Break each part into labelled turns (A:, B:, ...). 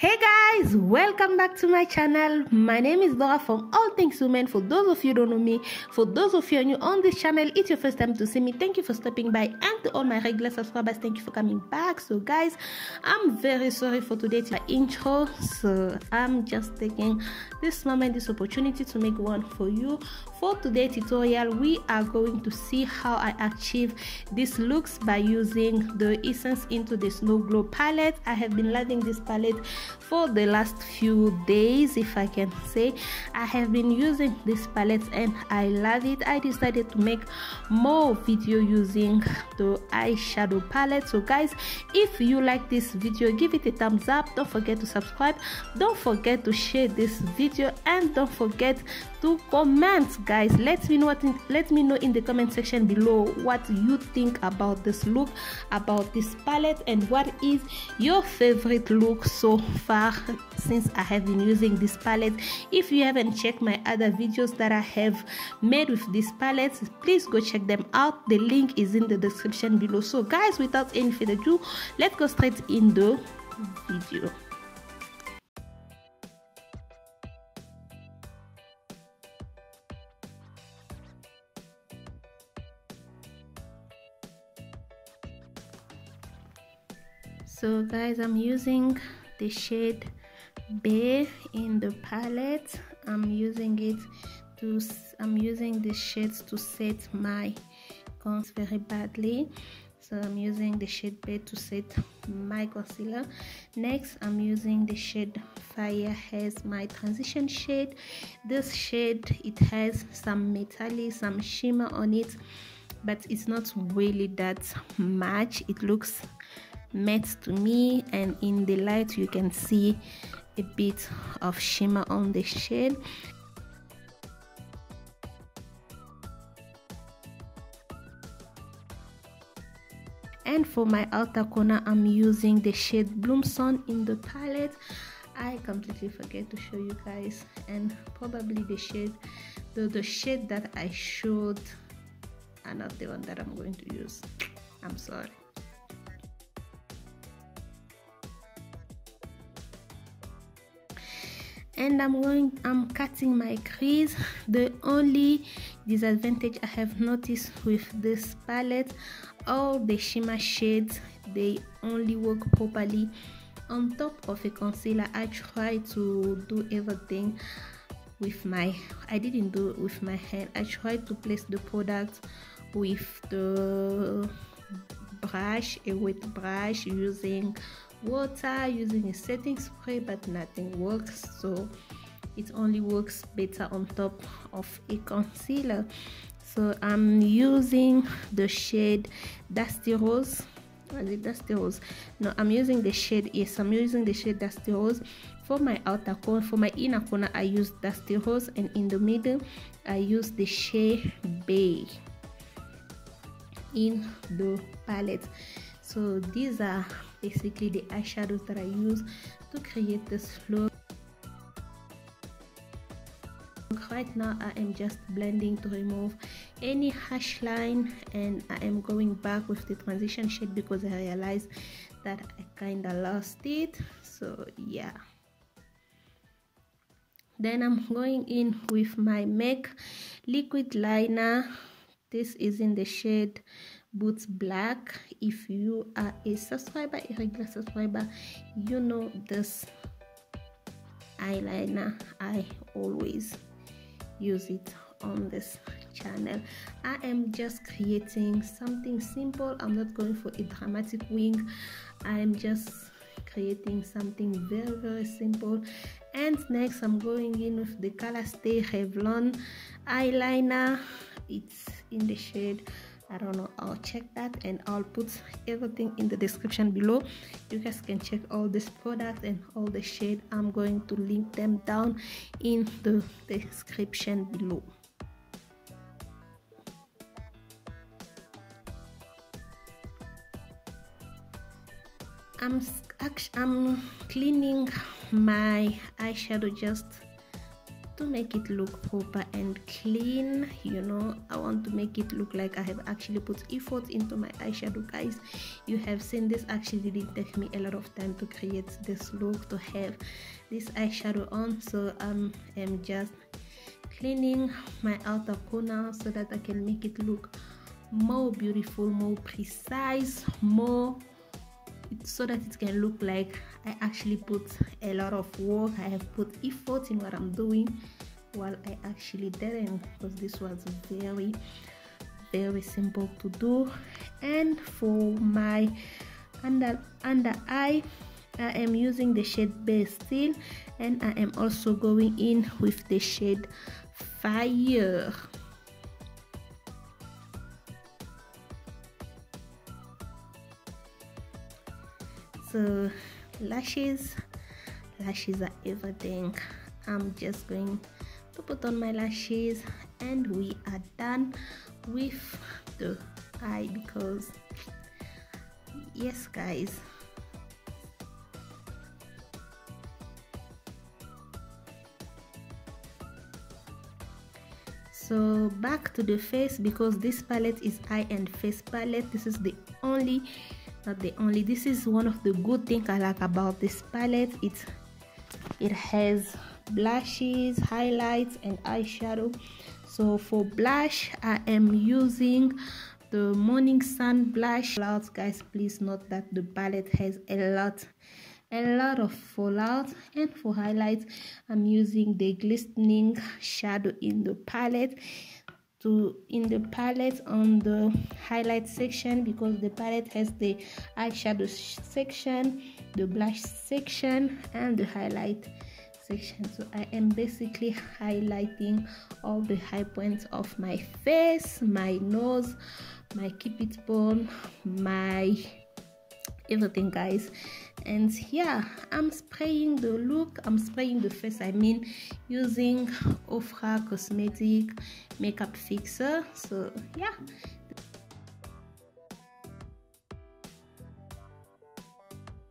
A: Hey guys, welcome back to my channel. My name is Dora from All Things Women. For those of you who don't know me, for those of you new on this channel, it's your first time to see me, thank you for stopping by, and to all my regular subscribers, thank you for coming back. So guys, I'm very sorry for today's intro, so I'm just taking this moment, this opportunity to make one for you. For today's tutorial, we are going to see how I achieve these looks by using the Essence Into the Snow Glow palette. I have been loving this palette for the last few days, if I can say. I have been using this palette and I love it. I decided to make more video using the eyeshadow palette. So guys, if you like this video, give it a thumbs up. Don't forget to subscribe, don't forget to share this video, and don't forget to comment. Guys, let me know in the comment section below what you think about this look, about this palette, and what is your favorite look so far since I have been using this palette. If you haven't checked my other videos that I have made with this palette, please go check them out. The link is in the description below. So guys, without any further ado, let's go straight in the video. So guys, I'm using the shade Beige in the palette. I'm using the shades to set my cons very badly. So I'm using the shade Beige to set my concealer. Next, I'm using the shade Fire as my transition shade. This shade, it has some metallic, some shimmer on it, but it's not really that much. It looks matte to me, and in the light you can see a bit of shimmer on the shade. And for my outer corner, I'm using the shade Bloomsong in the palette. I completely forget to show you guys, and probably the shade that I showed are not the one that I'm going to use. I'm sorry. And I'm cutting my crease. The only disadvantage I have noticed with this palette, all the shimmer shades, they only work properly on top of a concealer. I try to do everything with I didn't do it with my hand. I tried to place the product with the brush, a wet brush, using water, using a setting spray, but nothing works. So it only works better on top of a concealer. So I'm using the shade Dusty Rose. Was it Dusty Rose? No, I'm using the shade, yes, I'm using the shade Dusty Rose. For my outer corner, for my inner corner, I use Dusty Rose, and in the middle I use the shade Beige in the palette. So these are basically the eyeshadows that I use to create this look. Right now I am just blending to remove any harsh line, and I am going back with the transition shade because I realized that I kind of lost it. So yeah, then I'm going in with my MAC liquid liner. This is in the shade Boots Black. If you are a subscriber, a regular subscriber, you know this eyeliner, I always use it on this channel. I am just creating something simple. I'm not going for a dramatic wing. I am just creating something very simple. And next, I'm going in with the Color Stay Revlon eyeliner. It's in the shade, I don't know, I'll check that, and I'll put everything in the description below. You guys can check all this product and all the shade. I'm going to link them down in the description below. I'm cleaning my eyeshadow just to to make it look proper and clean. You know, I want to make it look like I have actually put effort into my eyeshadow, guys. You have seen this actually didn't take me a lot of time to create this look, to have this eyeshadow on. So I'm just cleaning my outer corner so that I can make it look more beautiful, more precise, more, so that it can look like I actually put a lot of work. I have put effort in what I'm doing, while I actually didn't, because this was very simple to do. And for my under eye, I am using the shade Base Steel, and I am also going in with the shade Fire. So lashes are everything. I'm just going to put on my lashes, and we are done with the eye, because yes, guys, so back to the face, because this palette is eye and face palette. This is the only, not the only, this is one of the good things I like about this palette. It has blushes, highlights, and eyeshadow. So for blush, I am using the Morning Sun blush. Guys, please note that the palette has a lot of fallout. And for highlights, I'm using the glistening shadow in the palette on the highlight section, because the palette has the eyeshadow section, the blush section, and the highlight section. So I am basically highlighting all the high points of my face, my nose, my cupid bone, my everything, guys. And yeah, I'm spraying the face, I mean, using Ofra cosmetic makeup fixer. So yeah,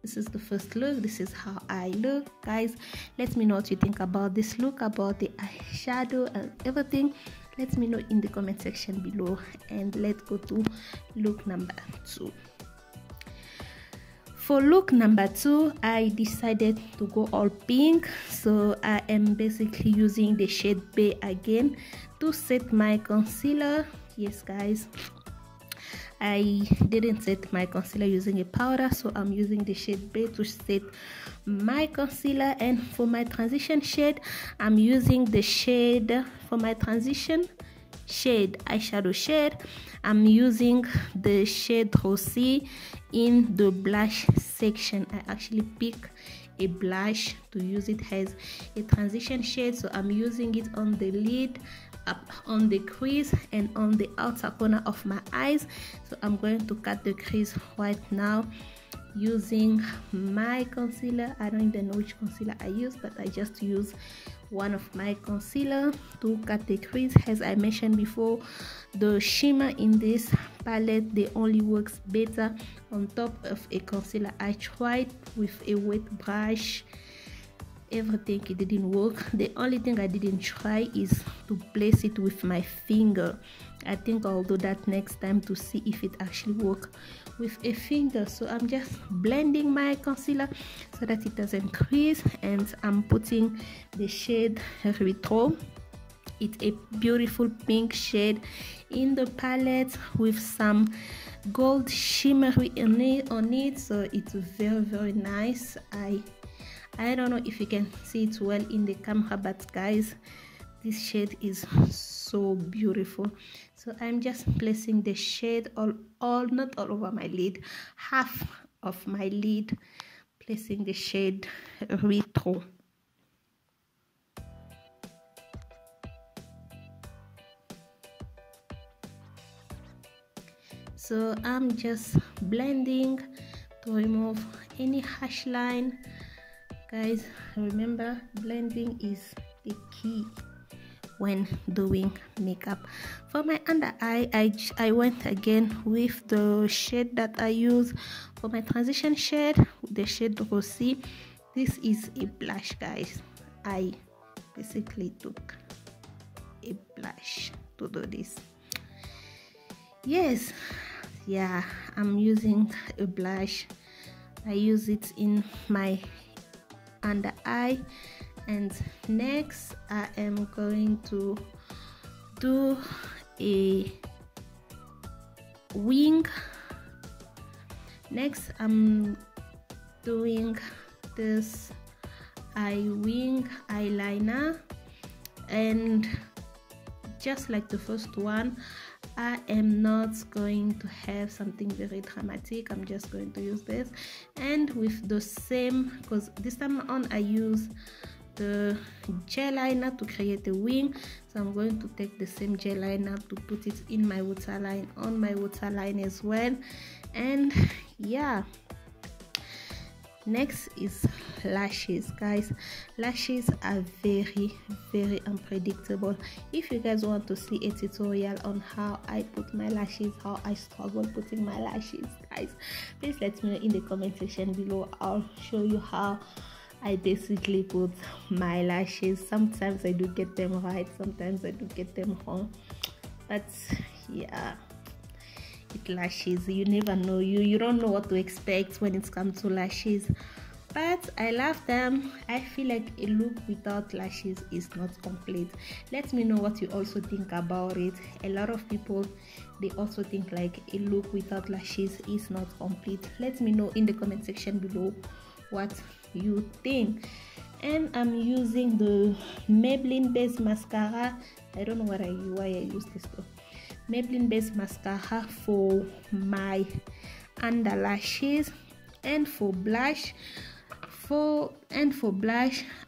A: this is the first look. This is how I look, guys. Let me know what you think about this look, about the eyeshadow and everything. Let me know in the comment section below, and let's go to look number 2. For look number 2, I decided to go all pink. So I am basically using the shade Bay again to set my concealer. Yes, guys, I didn't set my concealer using a powder, so I'm using the shade Bay to set my concealer. And for my transition shade, I'm using the shade, for my transition shade, eyeshadow shade, I'm using the shade Rosy in the blush section. I actually pick a blush to use it as a transition shade, so I'm using it on the lid, up on the crease, and on the outer corner of my eyes. So I'm going to cut the crease right now using my concealer. I don't even know which concealer I use, but I just use one of my concealer to cut the crease. As I mentioned before, the shimmer in this palette, they only works better on top of a concealer. I tried with a wet brush, everything, it didn't work. The only thing I didn't try is to place it with my finger. I think I'll do that next time to see if it actually works with a finger. So I'm just blending my concealer so that it doesn't crease, and I'm putting the shade Retro. It's a beautiful pink shade in the palette with some gold shimmery on it, so it's very nice. I don't know if you can see it well in the camera, but guys, this shade is so beautiful. So I'm just placing the shade not all over my lid, half of my lid, placing the shade Retro. So I'm just blending to remove any harsh line. Guys, remember, blending is the key when doing makeup. For my under eye, I went again with the shade that I use for my transition shade, the shade Rosy. This is a blush, guys. I basically took a blush to do this. Yes, yeah, I'm using a blush. I use it in my under eye, and next I am going to do a wing. Next I'm doing this wing eyeliner, and just like the first one, I am not going to have something very dramatic. I'm just going to use this, and with the same, because this time on I use the gel liner to create a wing, so I'm going to take the same gel liner to put it in my waterline, on my waterline as well. And yeah, next is lashes, guys. Lashes are very unpredictable. If you guys want to see a tutorial on how I put my lashes, how I struggle putting my lashes, guys, please let me know in the comment section below. I'll show you how I basically put my lashes. Sometimes I do get them right, sometimes I do get them wrong, but yeah, lashes, you never know, you don't know what to expect when it comes to lashes, but I love them. I feel like a look without lashes is not complete. Let me know what you also think about it. A lot of people, they also think like a look without lashes is not complete. Let me know in the comment section below what you think. And I'm using the Maybelline based mascara. I don't know why I use this though. Maybelline based mascara for my under lashes. And for blush,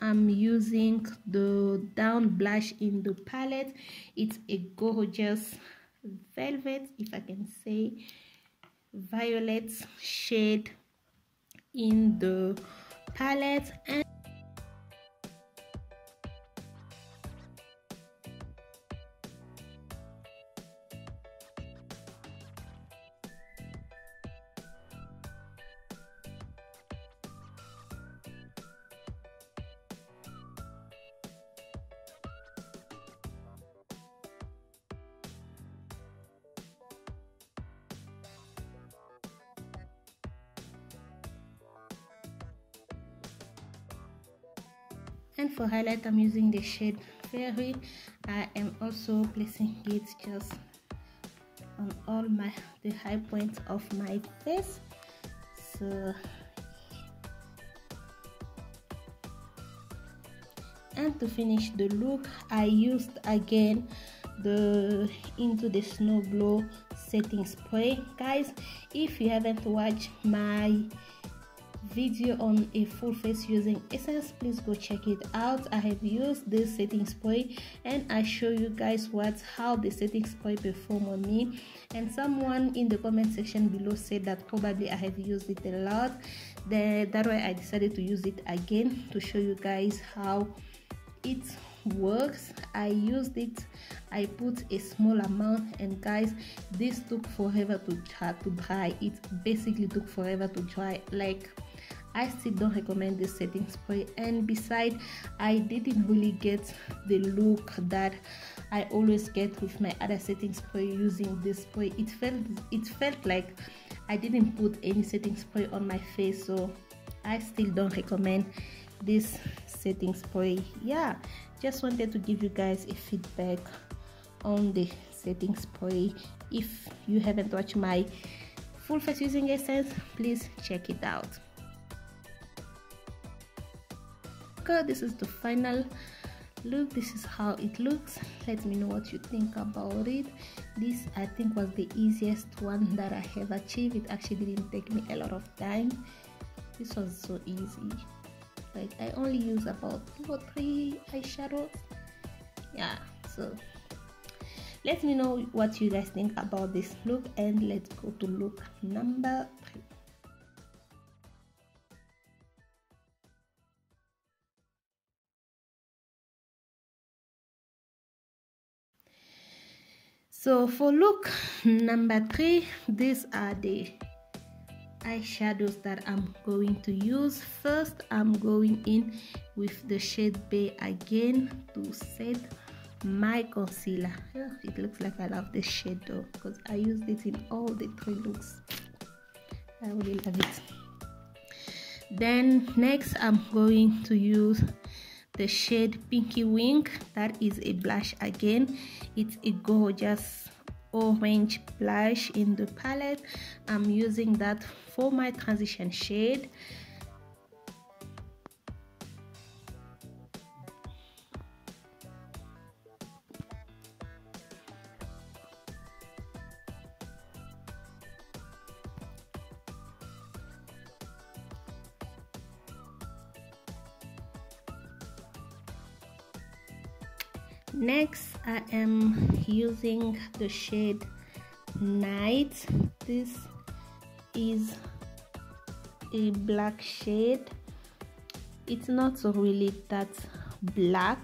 A: I'm using the down blush in the palette. It's a gorgeous velvet, if I can say, violet shade in the palette. And for highlight, I'm using the shade Fairy. I am also placing it just on all the high points of my face. So, and to finish the look, I used again the Into the Snow Glow setting spray. Guys, if you haven't watched my video on a full face using essence, please go check it out. I have used this setting spray and I show you guys how the setting spray perform on me, and someone in the comment section below said that probably I have used it a lot. That way I decided to use it again to show you guys how it works. I used it, I put a small amount, and guys, this took forever to dry. It basically took forever to dry. Like, I still don't recommend this setting spray, and besides, I didn't really get the look that I always get with my other setting spray using this spray. It felt like I didn't put any setting spray on my face, so I still don't recommend this setting spray. Yeah, just wanted to give you guys a feedback on the setting spray. If you haven't watched my full face using essence, please check it out. Okay, this is the final look. This is how it looks. Let me know what you think about it. This, I think, was the easiest one that I have achieved. It actually didn't take me a lot of time. This was so easy. Like, I only use about 2 or 3 eyeshadows. Yeah, so let me know what you guys think about this look, and let's go to look number 3. So for look number 3, these are the eyeshadows that I'm going to use. First, I'm going in with the shade Bay again to set my concealer. It looks like I love this shade though, because I used it in all the 3 looks. I really love it. Then next, I'm going to use the shade Pinky Wink. That is a blush again. It's a gorgeous orange blush in the palette. I'm using that for my transition shade. Next, I am using the shade Night. This is a black shade. It's not so really that black,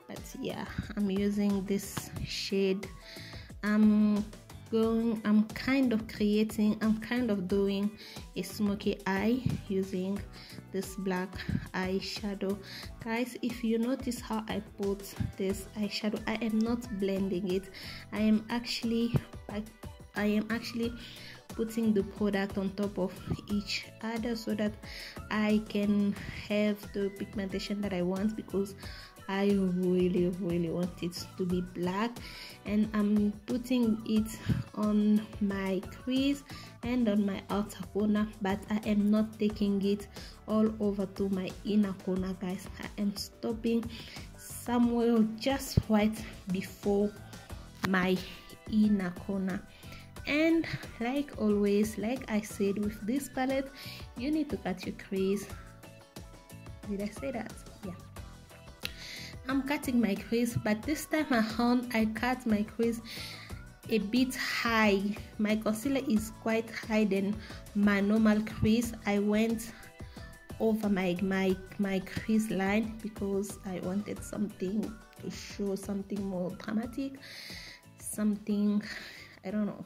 A: but yeah, I'm using this shade. I'm kind of doing a smoky eye using this black eyeshadow. Guys, if you notice how I put this eyeshadow, I am not blending it. I am actually putting the product on top of each other so that I can have the pigmentation that I want, because I really want it to be black. And I'm putting it on my crease and on my outer corner, but I am not taking it all over to my inner corner, guys. I am stopping somewhere just right before my inner corner. And like always, like I said, with this palette, you need to cut your crease. Did I say that? Yeah. I'm cutting my crease, but this time around I cut my crease a bit high. My concealer is quite high than my normal crease. I went over my crease line because I wanted something to show something more dramatic, something, I don't know,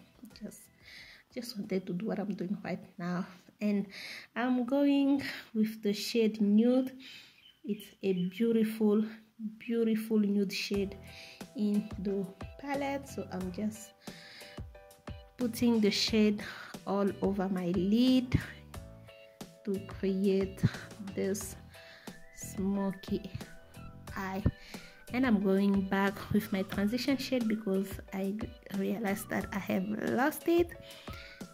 A: just wanted to do what I'm doing right now. And I'm going with the shade Nude. It's a beautiful nude shade in the palette, so I'm just putting the shade all over my lid to create this smoky eye. And I'm going back with my transition shade because I realized that I have lost it.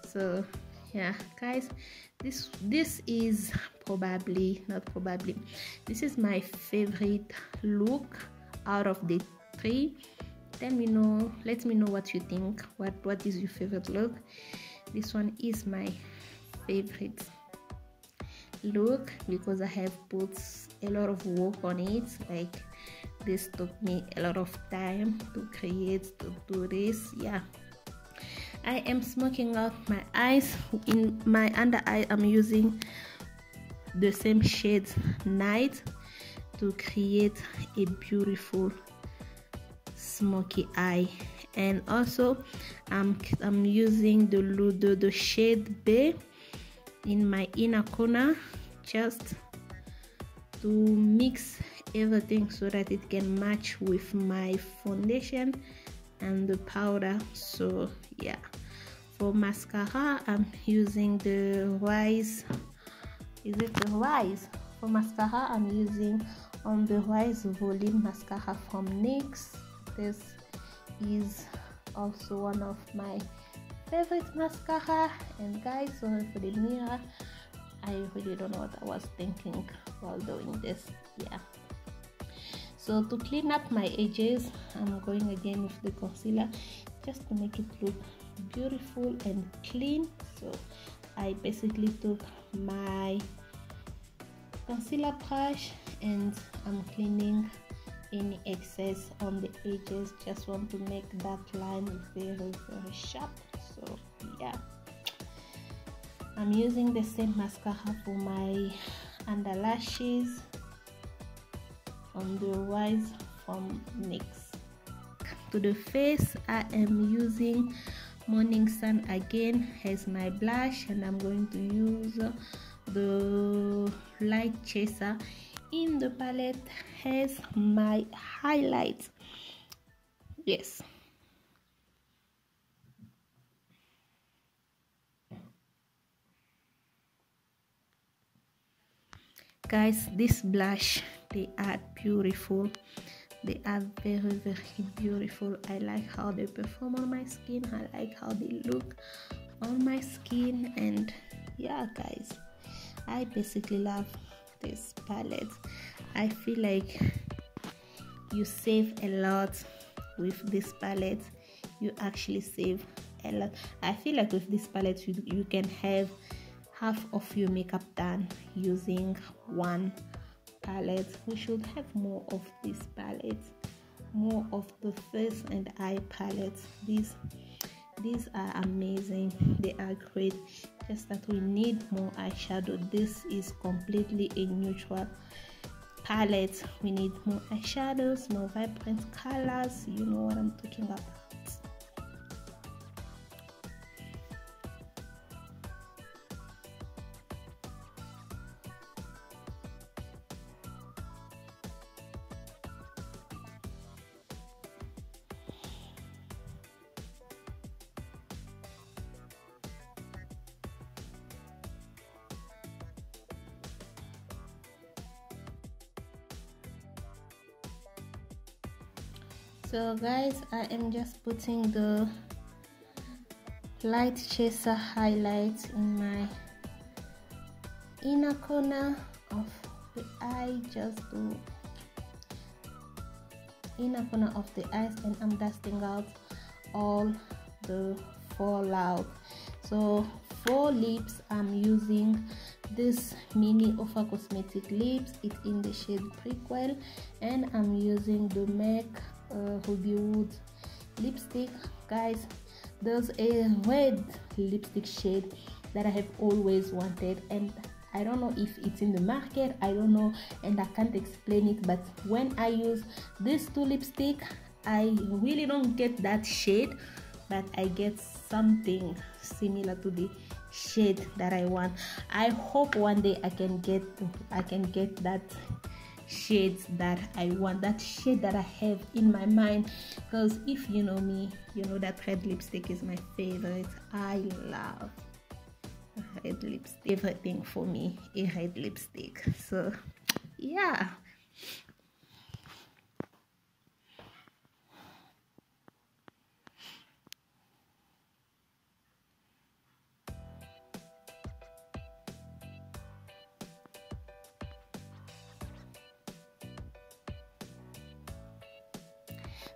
A: So yeah, guys, this is this is my favorite look out of the 3. Let me know what you think. What is your favorite look? This one is my favorite look because I have put a lot of work on it. Like, this took me a lot of time to create, to do this. Yeah, I am smoking out my eyes. In my under eye, I'm using the same shade Night to create a beautiful smoky eye. And also I'm using the shade Bay in my inner corner, just to mix everything so that it can match with my foundation and the powder. So yeah, for mascara I'm using the Rise. Is it the Rise? For mascara I'm using the Rise Volume Mascara from NYX. This is also one of my favorite mascara. And guys, sorry for the mirror, I really don't know what I was thinking while doing this. Yeah, so to clean up my edges, I'm going again with the concealer just to make it look beautiful and clean. So I basically took my concealer brush and I'm cleaning any excess on the edges. Just want to make that line very sharp. So yeah, I'm using the same mascara for my under lashes on the Rise from NYX. To the face, I am using Morning Sun again as my blush, and I'm going to use the light chaser in the palette as my highlight. Yes, guys, this blush, they are beautiful. They are very, very beautiful. I like how they perform on my skin. I like how they look on my skin. And yeah, guys, I basically love this palette. I feel like you save a lot with this palette. You actually save a lot. I feel like with this palette you can have half of your makeup done using one palette. We should have more of this palette, more of the face and eye palettes. These are amazing, they are great, just that we need more eyeshadow. This is completely a neutral palette. We need more eyeshadows, more vibrant colors. You know what I'm talking about. So guys, I am just putting the light chaser highlight in my inner corner of the eye, just the inner corner of the eyes, and I'm dusting out all the fallout. So for lips, I'm using this mini Ofra cosmetic lips. It's in the shade Prequel, and I'm using the MAC Ruby Wood lipstick. Guys, there's a red lipstick shade that I have always wanted, and I don't know if it's in the market, I don't know, and I can't explain it, but when I use these two lipstick, I really don't get that shade, but I get something similar to the shade that I want. I hope one day I can get that shades that I want, that shade that I have in my mind, because if you know me, you know that red lipstick is my favorite. I love red lipstick, everything for me, a red lipstick. So yeah.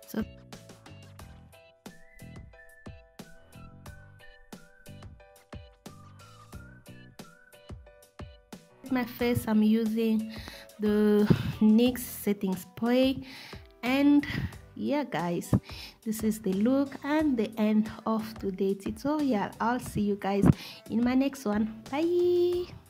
A: So my face, I'm using the NYX setting spray, and yeah guys, this is the look and the end of today's tutorial. I'll see you guys in my next one. Bye.